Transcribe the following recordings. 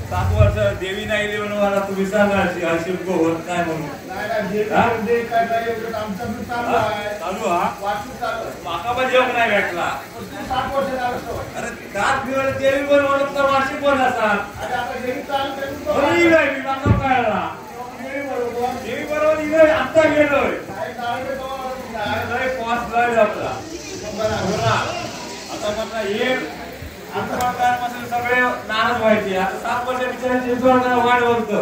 7 वर्ष देवी नाही म्हणून मला तुम्ही सांगा शिल्प होत नाही म्हणून चालू हा माका पण जेवण नाही भेटला. अरे दात मिळवलं देवी पण ओळख तर वार्षिक पण असतात कळला देवी बरोबर इथे आता गेलोय आपला आता म्हटलं एक पासून सगळे नाराज व्हायचे. आता 7 वर्ष बिचारायचे वाढ बोलतो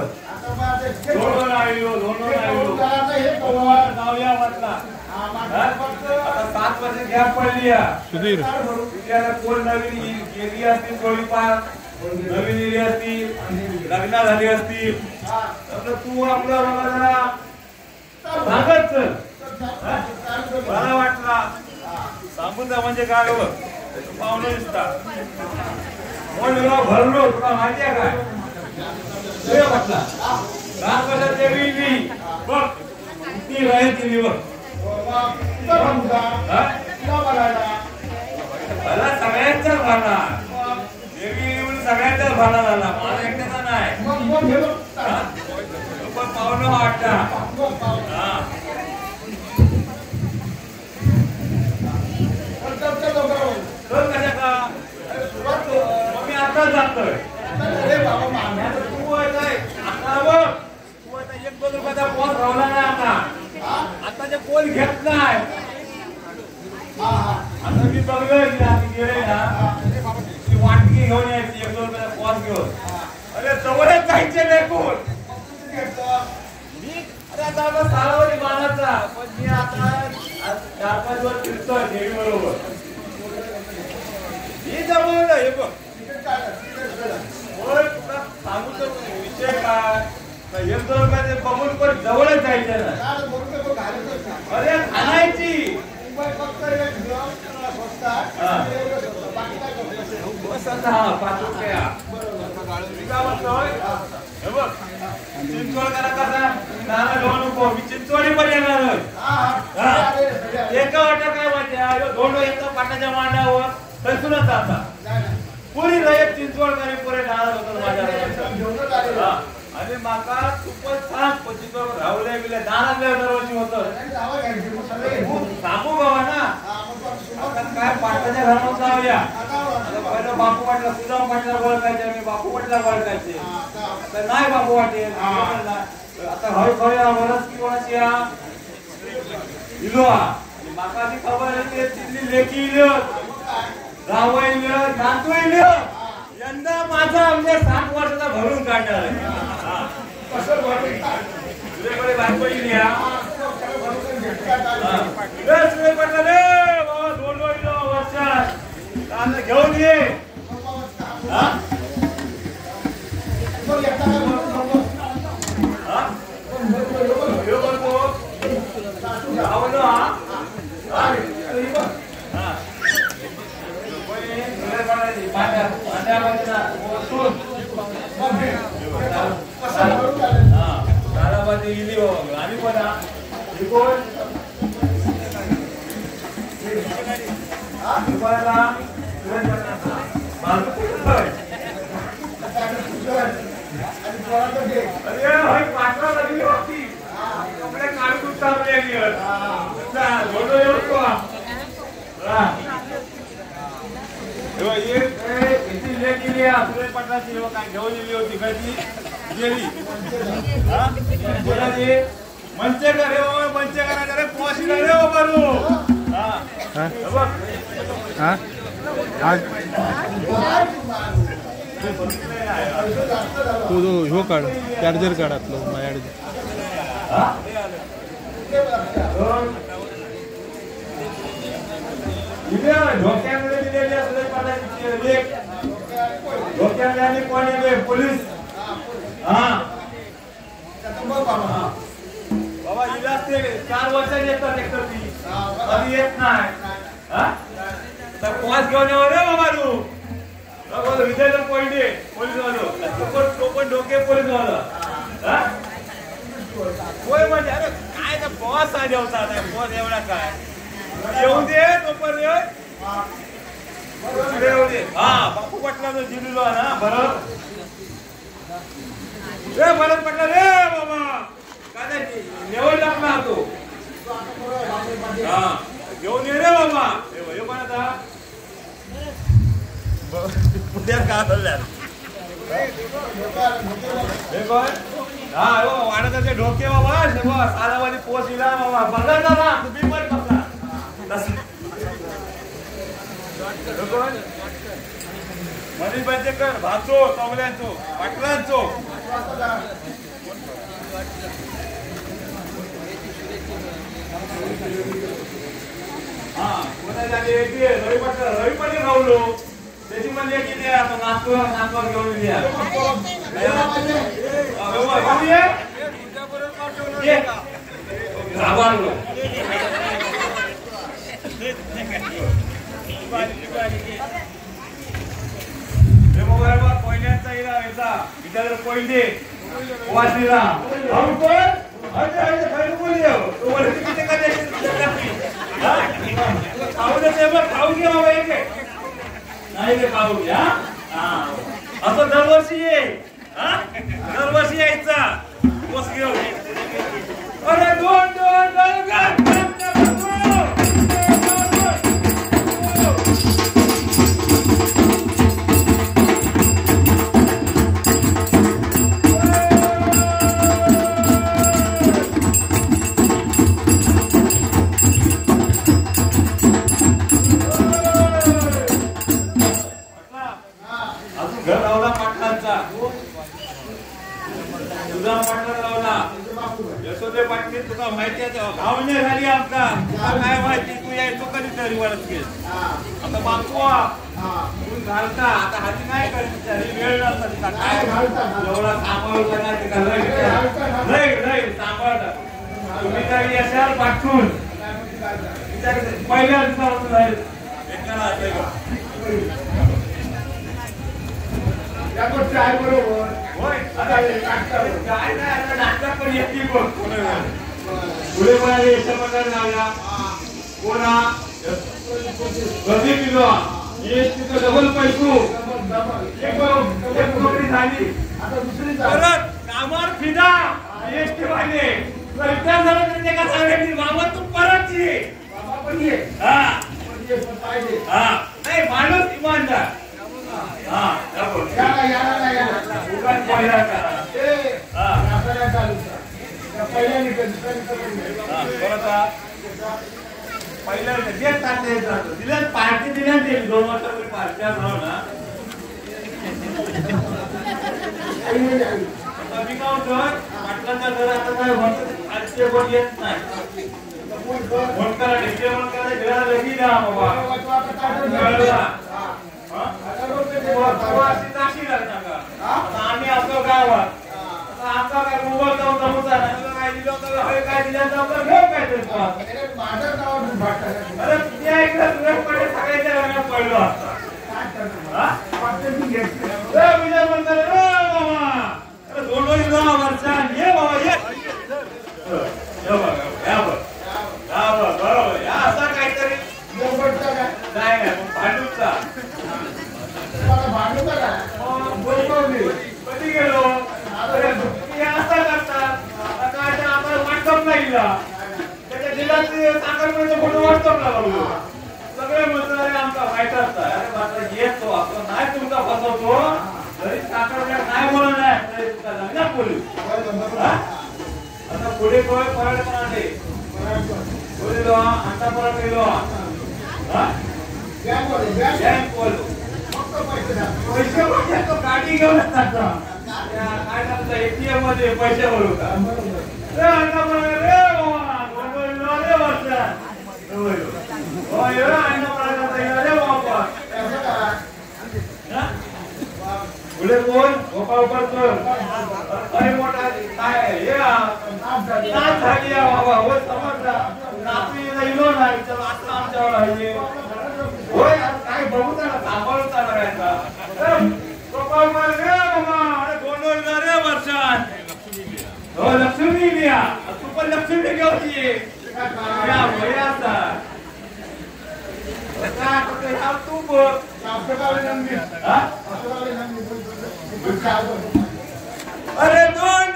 जाऊया म्हटला. आता 7 वर्ष गॅप पडली कोण नवीन गेली असतील थोडीफार नवीन गेली असतील लग्न झाली असतील तर तू आपला जरा सांगत चल. मला वाटला सांगून जा म्हणजे काय हो पाहुणे दिसता भरलो तुला माहिती आहे काय म्हटला 7 वर्षात देवी बघ ती राहील ती बघ मला सगळ्यांचाच भांडा देवी सगळ्यांचाच भांडा झाला मला एकट्याचा नाही पण पाहुणं वाटता मी आता जातोय ₹1-2 रुपयाचा पोल रावला नाही आता जे पोल घेत नाही. आता मी बघलोय गेले ना ती वाटकी घेऊन यायची ₹1-2 रुपयाचा पोल घेऊन. अरे जवळच जायचे नाही पोल मी आता सारावरी बाणाचा पण मी आता 4-5 दिवस फिरतोय देवी बरोबर. हे जवळ हे बघ सांगू तर विषय काय ₹1-2 रुपयाचे बघून पण जवळच जायचं ना. अरे आणायची चिंचवड कसा नाना घेऊ नको मी चिंचवडी पण येणार एका वाट्या काय माहिती दोन येतं पाटाच्या मांडावर तसूनच आता पुरी रयत चिंचवडकरी पुरे नाराज होतो माझ्या आणि माका खूपच छान चिंचवड राहुले गेले नाराज दरवर्षी होत सांगू बाबा ना काय पाटाच्या घरावर जाऊया. पहिलं बापू पाटला सुदाम पाटला ओळखायचे मी बापू पाटला ओळखायचे आता नाही बापू वाटेल आता हळूहळू वरस की कोणाची इलो माका ती खबर येते तिथली लेखी इलो जावई इलो नातू इलो यंदा माझा म्हणजे 7 वर्षाचा भरून काढणार आहे. तुझ्याकडे बायको इली घेऊन ये आणि पटलाची घेऊन गेली होती कधी गेली मंचे करे मंचे करा रे पोशी रे बरू तो ह्यो काढ चार्जर काढातलो माझ्याकडे धोक्यामध्ये दिलेली असले धोक्याने कोणी पोलीस बाबा इलाज ते 4 वर्षांनी येतात एक तर ती कधी येत नाही तर पॉस घेऊन येऊ रे बाबा तू विजयला पॉइंट आहे पोलीस वालो तो पण डोके पोलीस वाला होय म्हणजे अरे काय तर पॉस आले होता पॉस एवढा काय येऊन दे तो पण हा बापू पाटलाचं जिल्हा ना भरत रे भरत पटला रे बाबा काय लेवल टाकला तो हा घेऊन ये रे बाबा हे पण आता पुण्यात का हा वाढताचे ढोके बाबा सालावाली पोच इला बाबा बघा ना तुम्ही पण बघा मनीष बंदेकर भाचो तवल्यांचो पाटलांचो हा कोणाला रवी पाटील राहुलो त्याची म्हणजे किती आता नागपूर घेऊन द्या पहिल्यांचा इला याचा विद्याधर पहिले वाशीला खाऊ घ्या बाबा एक नाही रे खाऊ घ्या असं दरवर्षी ये दरवर्षी यायचा बस घेऊन अरे दोन यशोदे पाटील तुका माहिती आहे घावणे झाली आमका काय माहिती तू यायचो कधीतरी वरच गेल आता बापवा तू घालता आता हाती नाही करत वेळ लागता काय एवढा सांभाळता नाही सांभाळता तुम्ही तरी असाल पाठवून पहिल्या दिवसापासून राहील या गोष्टी आहे बरोबर होय काय नाही आता डाक्टर पण येतील बघ पुढे म्हणाले यशोमंडळ नावला कोणा कधी दिलो ESTचं डबल पैसू एक नोकरी झाली आता दुसरी परत कामावर फिदा EST वाले विचार झाला तर ते का सांगायची बाबा तू परत ये बाबा पण ये हा नाही माणूस इमानदार हा या उगाच पहिला करा आपल्याला चालू पहिल्या जे ताटे दिल्या पार्टी दिल्या ते 2 वर्षापूर्वी पार्ट्या झालो ना मी काय होतं पाटलांच्या घर आता काय म्हणतो आजचे कोण येत नाही फोन करा ढेके फोन करा घराला लगी द्या बाबा आम्ही असं गावात आमचा काय मोबाईल जाऊन जमूचा नाही काय दिलं काय दिलं जाऊ घेऊ काय तरी माझ्या गावात अरे त्या एकदा तुझ्याकडे सगळ्याच्या रंगात पडलो असता विजय म्हणतात रे बाबा अरे 2 वर्षां ये बाबा ये बरोबर या असा काहीतरी नाही भांडूचा कधी गेलो असं करतात काय आता वाटप नाही त्याच्या जिल्ह्यात साखरमध्ये फोटो वाटपला बघलो सगळे म्हणतात आमचा माहित असता अरे मात्र येतो आपण नाही तुमचा फसवतो तरी साखर नाही बोलत नाही तरी तुमचा लग्नात बोलू आता पुढे परत म्हणाले बोललो आता परत गेलो पैसे तो गाडी घेऊन काय सांगता ATM मध्ये पैसे भरवता पुढे कोण गोपाळकर मोठा काय हे झाली बाबा हो समजला नातू इलो नाही चला आता आमच्यावर आहे होय काय बघू त्याला सांभाळून चालायचा गोपाळकर रे बाबा अरे 2 वर्षात हो लक्ष्मी लिया तू पण लक्ष्मी घेऊन ये या भया असा तू बघ अरे दोन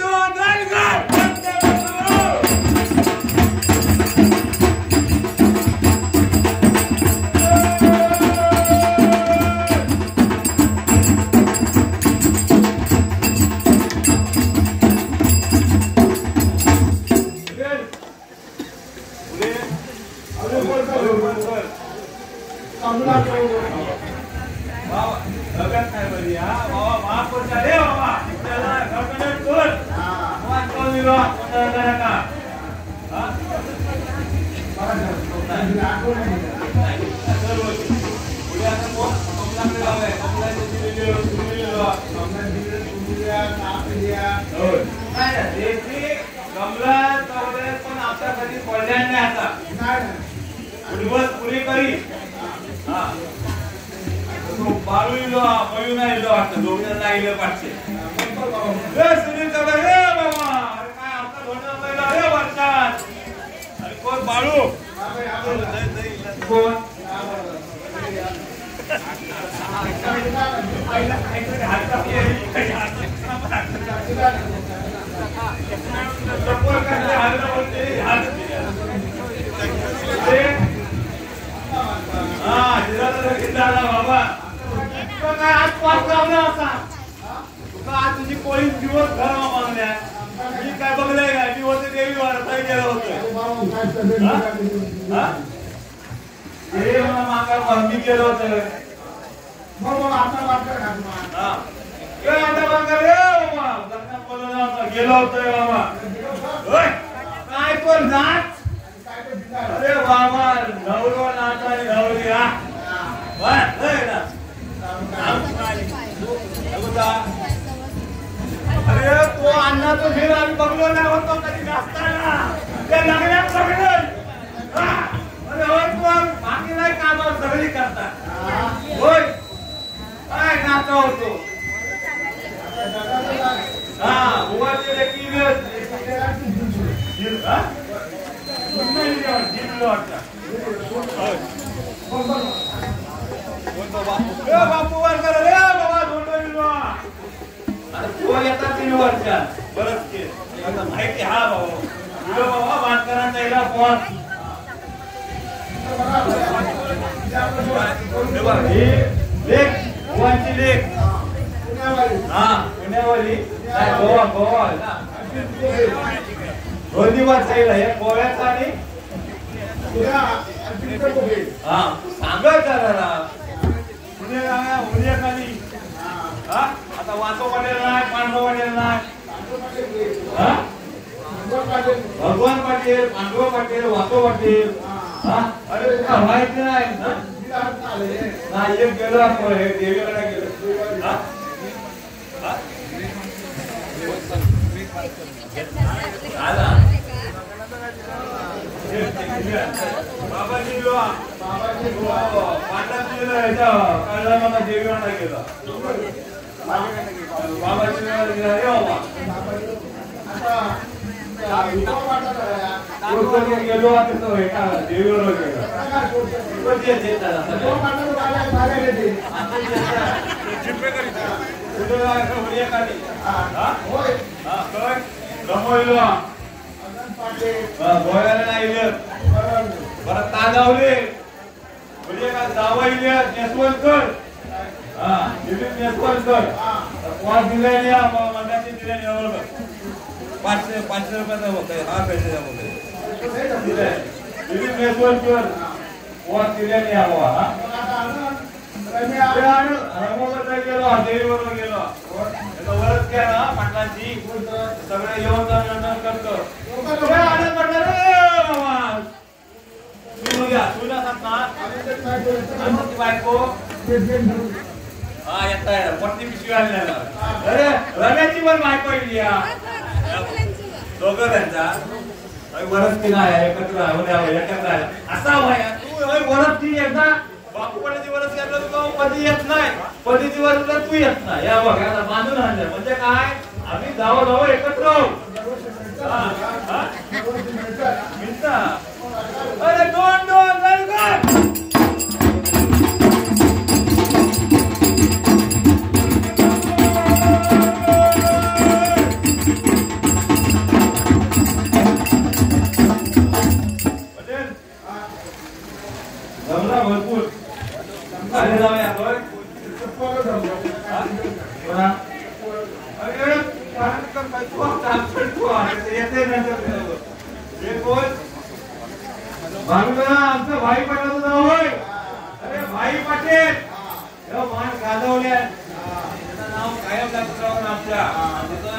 पुरी करी बाळू वाटतं दोघं नाही पाठचे सुनील बाबा काय आता धोंड वर्षात आणि कोण बाळू कोण बाबा काय आज पाच लावला असा तुका आज तुझी कोळी दिवस घर मागण्या मी काय बघलंय का दिवस देवी वारता गेलं होतं हे मागा बंदी केलं होतं मग आता गेलो होतोय बाबा काय पण नाच अरे बाबा नवरो नाच आणि नवरी अरे तो अण्णा तो घेऊन आम्ही बघलो नाही होतो कधी नाचताना त्या लग्नात सगळे बाकी नाही कामावर सगळी करतात होय काय नाचा होतो बापू वर कर रे बाबा तो येतात 3 वर्षात बरंच के माहिती हा बाबा बाबा बांधकरांचा इला पोहोच लेख गोवाची लेख पुण्यावाली गोवा दोन दिवस गोव्याचा आणि सांगायचं पुण्याखाली आता वाचो पटेल नाही पांडव पटेल नाही भगवान पाटील पांडव पाटील वाचो पाटील अरे तुला माहिती नाही एक गेलो देवीकडे गेलो बाबाजी मला देवीकडे गेलो बाबाजी गेलो देवीवर गोव्याला नाही परत ताजावले जावईले नेसवणकर नेसवणकर पाच दिल्याने मंडळाची दिल्याने 500 रुपयाचा होत आहे हा पैसे नेसवणकर पाच दिल्याने हवा गेलो देवीवर गेलो वरच काय ना पाटलांची सगळे येऊन जाऊन करतो बायको हा येता पत्नी पिशवी आणल्या अरे रव्याची पण बायको येईल दोघं त्यांचा वरच ती नाही एकत्र असा भाया तू वरच ती एकदा बापू पतीची वरच घेतलं तू पती येत नाही पतीची वरच तू येत नाही या बघ आता बांधून आणलं म्हणजे काय आम्ही जावं एकत्र अरे दोन जमला भरपूर खाली जाऊया आपण आमचं भाई पाटील होय. अरे भाई पाटील मान गाजवल्या नाव कायम लागत राहून आपल्या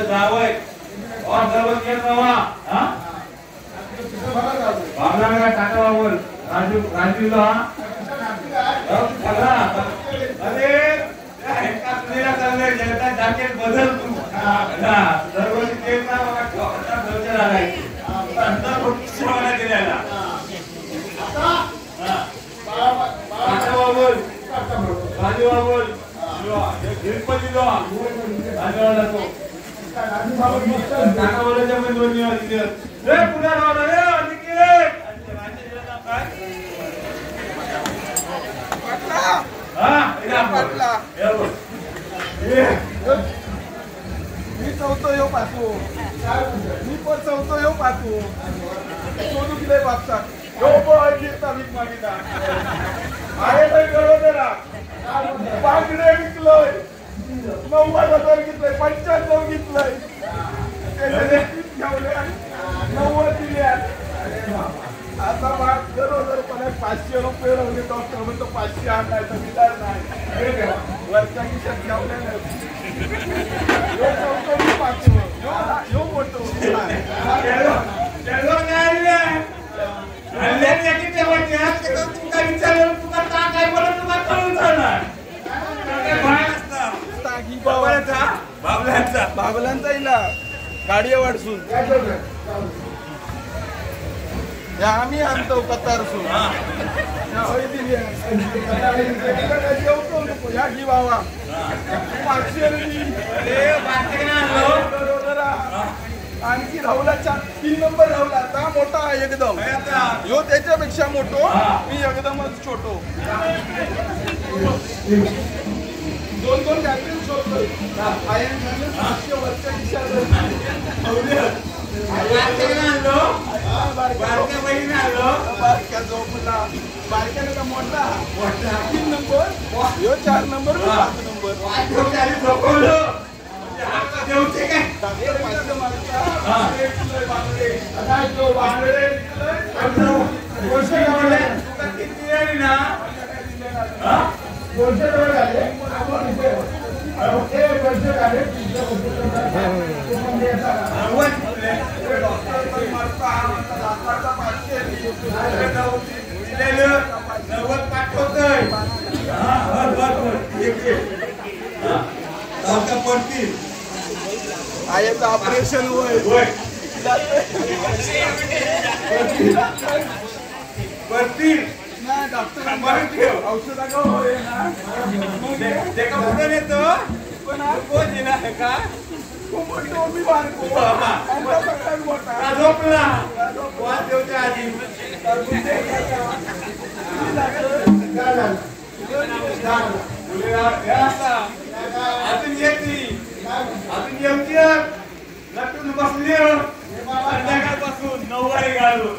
जावं बाबला टाटा बाबर राजूला अरे जॅकेट बदल तू दरवर्षी तेच गेल्याला टाटा बाबर राजू बाबर गिरपती टाका बोलायच्या पण 2 दिवस रे पुन्हा राहणार रे मी चौथो येऊ पाहतो मी पण चौथो येऊ पाहतो सोनू किती बापसात यो पण घेता वीक मागिता आहे तर गरोदरा बागडे विकलोय 90,000 घेतलंय 95 घेतलंय त्याचे ठेवले 90 दिले आता बाग गरोदर पण 500 रुपये राहिले डॉक्टर म्हणतो 500 आणायचा विचार नाही वरच्या खिशात ठेवले यो चौथो पाचवं यो मोठो बाबलांचा इला गाडी वाढसून आम्ही आणतो कतारसून या घी बाबा 500 आणखी राहुलाच्या 3 नंबर राहुला आता मोठा आहे एकदम यो त्याच्यापेक्षा मोठो मी एकदमच छोटो 2 काहीतरी शोधतोय वरच्या बारक्या झोपला बारक्याने का मोठा 3 नंबर यो 4 नंबर 5 नंबर आयचं ऑपरेशन होय डॉक्टर औषधा येतो पण का झोपला आधी अजून येते अजून येते नटून बसली संध्याकाळपासून 9 वाजे घालून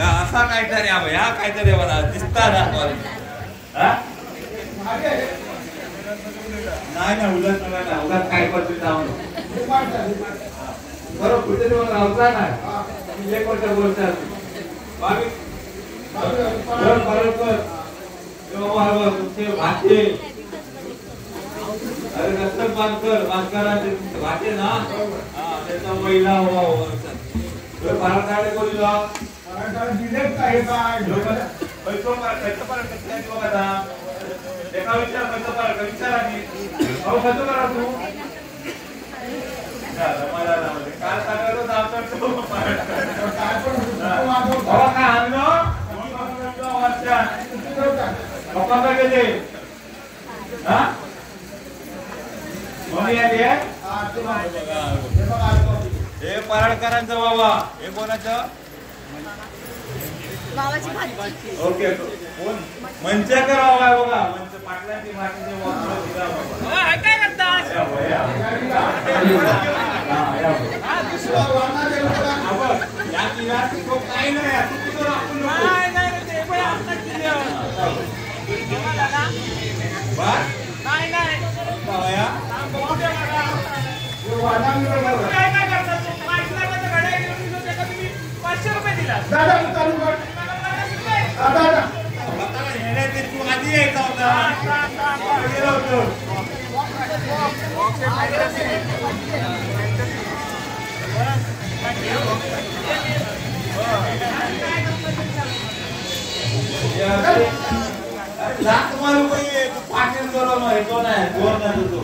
असा काहीतरी ह्या काहीतरी मला दिसता नाही उलट ना उलट काय पद्धती जाऊन बरोबर कुठे राहता नाही 1 वर्ष बोलतात बरोबर भाषे अरे रस्ते बांधकरांचे भाषे ना त्याचा महिला भारताकडे कोणी एका विचार करा तू काल काय आणलं पप्पा गेले कोणी आली आहे? हे पराडकरांचं बाबा. हे कोणाचं? गावाची भाजी. ओके. कोण? मंचेकर बाबा आहे बघा. मंच पाटलांची भाषेचे बाबा. काय करता? काही नाही. तू आधी यायचा होता. तुम्हाला पाटील बरोबर आहे. कोण आहे? कोण आहे तो?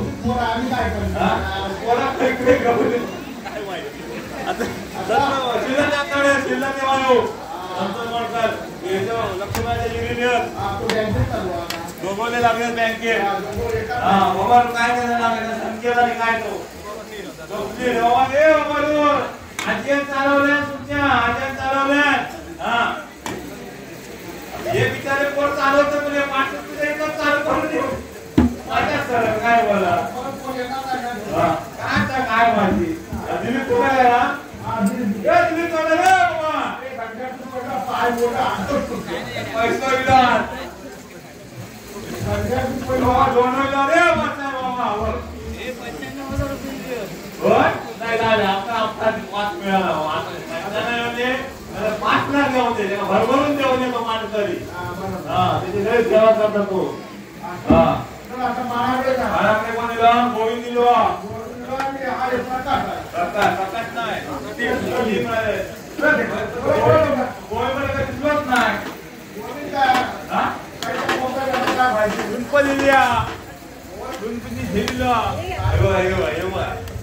दोघोले लागले बँकेत. बाबा काय करायला संख्येला काय तो आजी चालवल्या तुमच्या आज्या चालवल्या. हे बिचारे कोण चालवतं म्हणजे पाठ चालू करून देऊ माझ्या सर काय बोला काय माहिती दिलीप कुठे दिलीप पैसा विधान दोन रे नाही झाले आता हप्ता 5 मिळाला. 5 लाख घेऊन दे भरभरून देऊन देतो माणसरी. त्याची लय सेवा करतो तो. महाराष्ट्र कोणी गोविंद दिलो प्रकाश नाही दिसलोच नाही.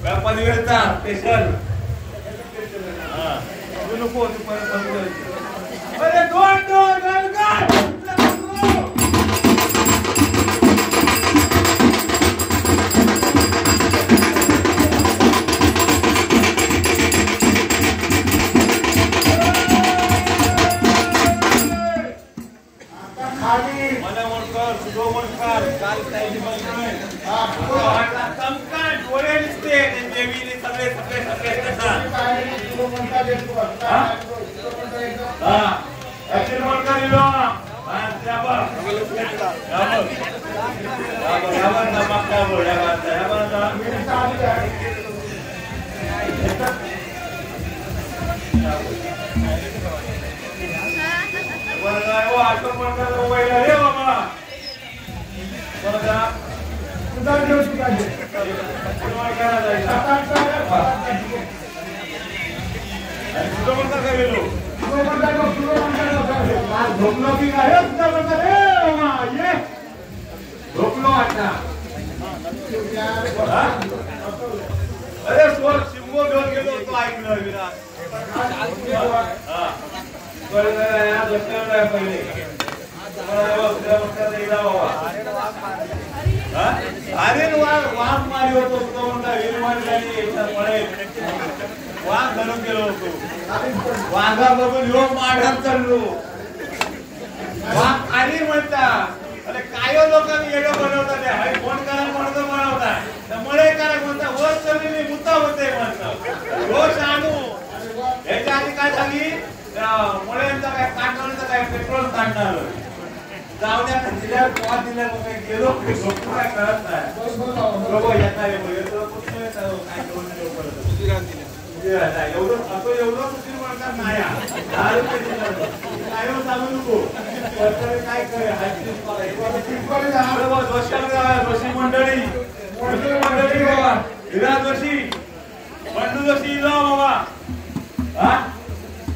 गणपती वेळचा स्पेशल. नको अरे दोन झोपलो आता. अरे स्वर शिवगो घेऊन गेलो तो ऐकलं विराट. अरे वाघ मारी होतो तो म्हणता वाघ धरून गेलो होतो. वाघा बघून योग माढ्यात चाललो. वाघ आणि म्हणता अरे काय लोकांनी येडं बनवतात. फोन करा म्हणतो बनवताय त्यामुळे करा म्हणता वर चढलेली मुद्दा होते म्हणतात. रोज आणू याच्या आधी काय झाली मुळ्यांचा काय काढण्याचा काय पेट्रोल काढणार जाऊ द्या दिल्या पॉट दिल्या गेलो काय करत नाही. बरोबर येता एवढं असं एवढं सुशील म्हणतात नाही 10 रुपये काय सांगू नको काय जोशी मंडळी बाबा विराज जोशी बंडू जोशी बाबा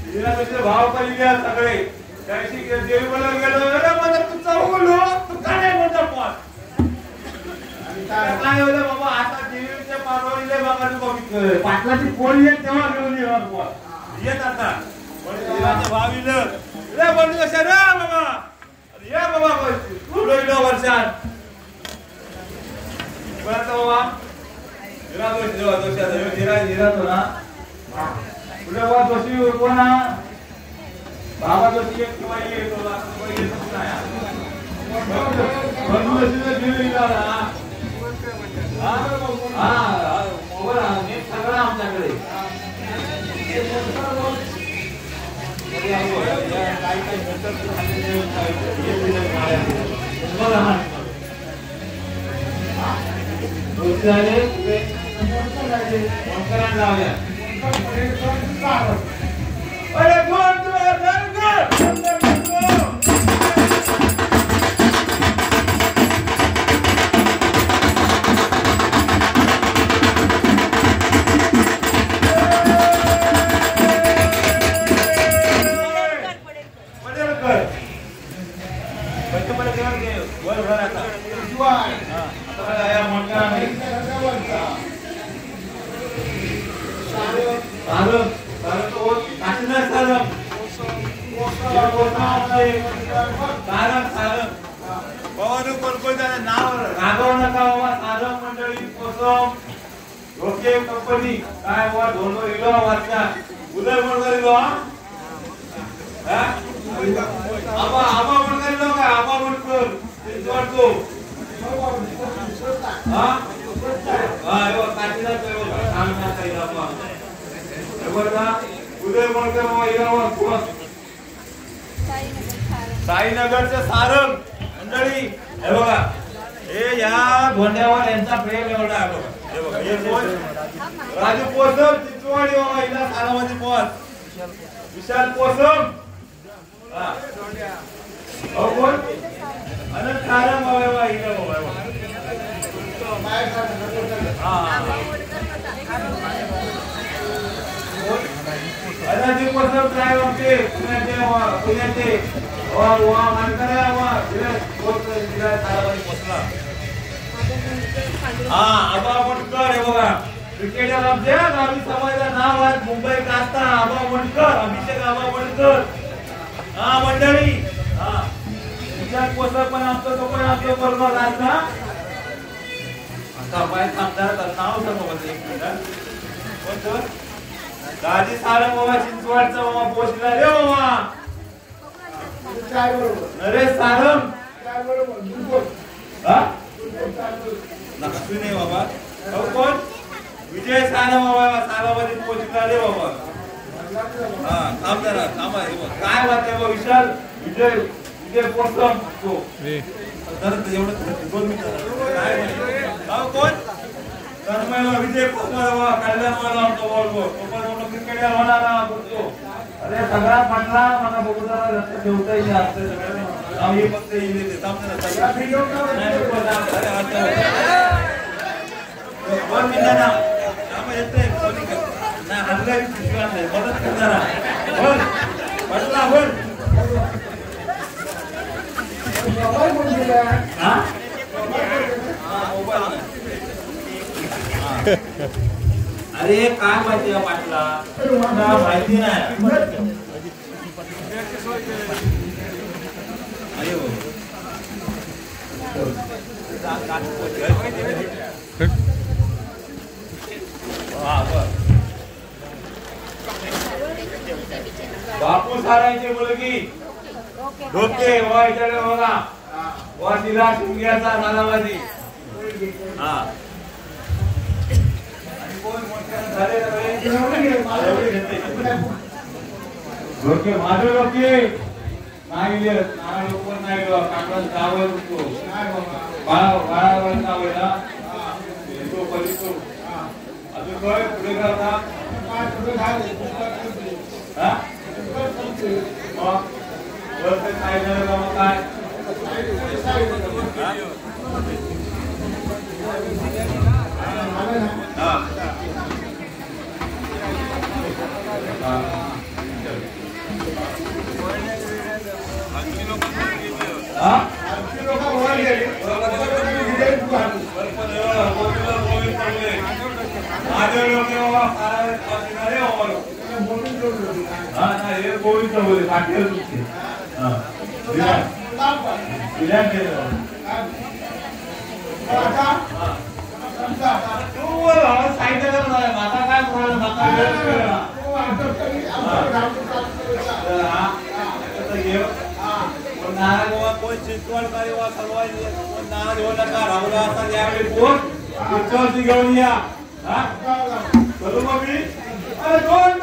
विराज जोशी भाव पाहिजे सगळे त्याशी देवी बोलायला गेलो अरे माझा तू चौगलो तू का नाही म्हणतो पण काय होतं बाबा आता देवीच्या पारवरीले बघा तू बघितलं पाटलाची पोळी येत तेव्हा घेऊन येत आता देवाच्या भावीलं रे बंडू जोशी रे बाबा या बाबा वर्षात बाबा जोशी कोणा बाबा जोशी एक किंवा येतो सगळं आमच्याकडे अरे कंपनी काय दोन वाजता उदय म्हणून आबा आबा म्हणून काय आबा म्हणतो वाटतो उदय म्हणतो साईनगरचे सारंग मंडळी हे बघा हे या धोंड्यावर यांचा प्रेम एवढा आहे बघा हे बघा हे कोण राजू पोसम चिचवाडी बाबा हिला सारामध्ये पोहोच विशाल पोसम कोण अनंत सारंग बाबा हिला बाबा अनाजी पोसम काय म्हणते पुण्याचे आबा मटकर हे बघा क्रिकेटर आमच्या गावी समाजाचं नाव आहे मुंबई कास्ता आबा मटकर अभिषेक आबा मटकर मंडळी विशाल पोसर पण आमचं तो पण आमचं बरोबर असता आता बाय आमदार नाव सांगा कोण गाजी सारंग बाबा चिंचवडचा बाबा पोचला रे बाबा नरेश सारंग नक्की नाही बाबा कोण विजय सारंग बाबा सारामध्ये पोहोचला रे बाबा थांब जरा थांबा काय बात आहे विशाल विजय विजय पोहोचम तो एवढं 2 मिनिटं कोण कर्मला विजय पोहोचला कल्याण क्रिकेटर होणार बोलतो अरे सगळा पटला मला बघू जरा लक्ष ठेवता येईल असते सगळं हे फक्त येईल कोण मिळणार येते नाही हल्ला मदत करणारा बोल पटला बोल अरे काय माहिती आहे पाटला माहिती नाही बापू सारायची मुलगी डोके वाईकडे बघा वा तिला शिंग्याचा नालाबाजी डोके माझे डोके नाही लोक नाही काकड गावावर होतो बाळावर नावेला तो पलितो अजून काय पुढे करता काय झालं का मग काय माहिती आहे का माता काय म्हणाला माता नाराज होवा कोण चिंचवड करे वा सर्व कोण नाराज होऊ नका राहुला असतात यावेळी कोण चिंचवडची घेऊन या चलो मग मी अरे दोन